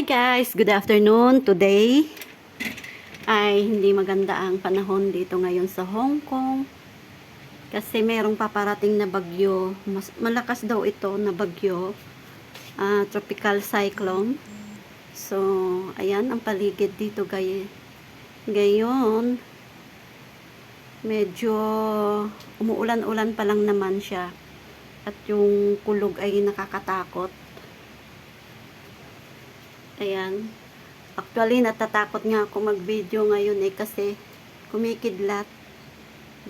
Hi guys, good afternoon. Today ay hindi maganda ang panahon dito ngayon sa Hong Kong kasi merong paparating na bagyo. Malakas daw ito na bagyo, tropical cyclone. So, ayan ang paligid dito gayon. Medyo umuulan-ulan pa lang naman siya at yung kulog ay nakakatakot. Ayan. Actually, natatakot nga ako mag-video ngayon kasi kumikidlat.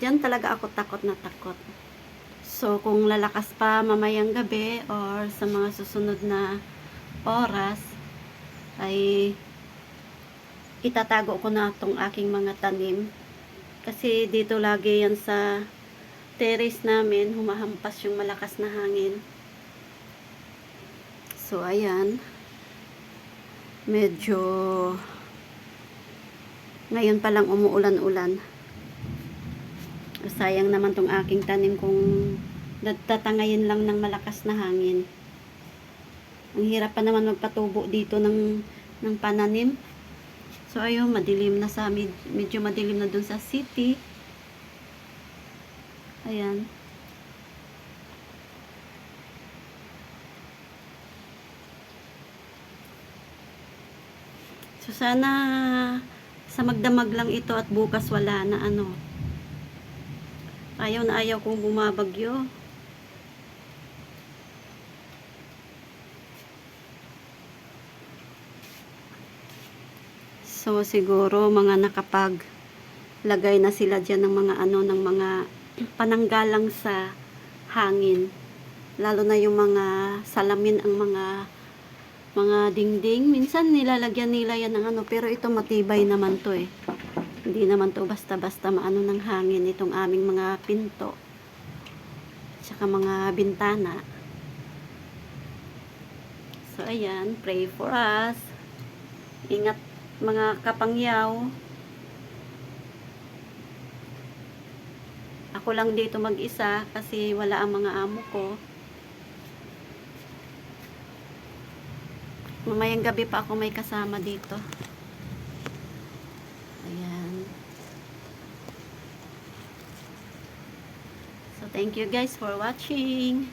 Diyan talaga ako takot na takot. So, kung lalakas pa mamayang gabi or sa mga susunod na oras, ay itatago ko na itong aking mga tanim. Kasi dito lagi yan sa terrace namin, humahampas yung malakas na hangin. So, ayan. Medyo ngayon pa lang umuulan-ulan. Sayang naman tong aking tanim kung nagtatangayin lang ng malakas na hangin. Ang hirap pa naman magpatubo dito ng pananim. So ayun, madilim na sa medyo madilim na dun sa city. Ayan. So sana sa magdamag lang ito at bukas wala na Ayaw na ayaw kong bumabagyo. So siguro mga nakapaglagay na sila diyan ng mga ng mga pananggalang sa hangin. Lalo na yung mga salamin, ang mga dingding, minsan nilalagyan nila yan ng pero ito matibay naman to hindi naman to basta-basta maano ng hangin itong aming mga pinto tsaka mga bintana. So ayan, pray for us, ingat mga kapangyaw. Ako lang dito mag-isa kasi wala ang mga amo ko. Mamayang gabi pa ako may kasama dito. Ayan. So, thank you guys for watching.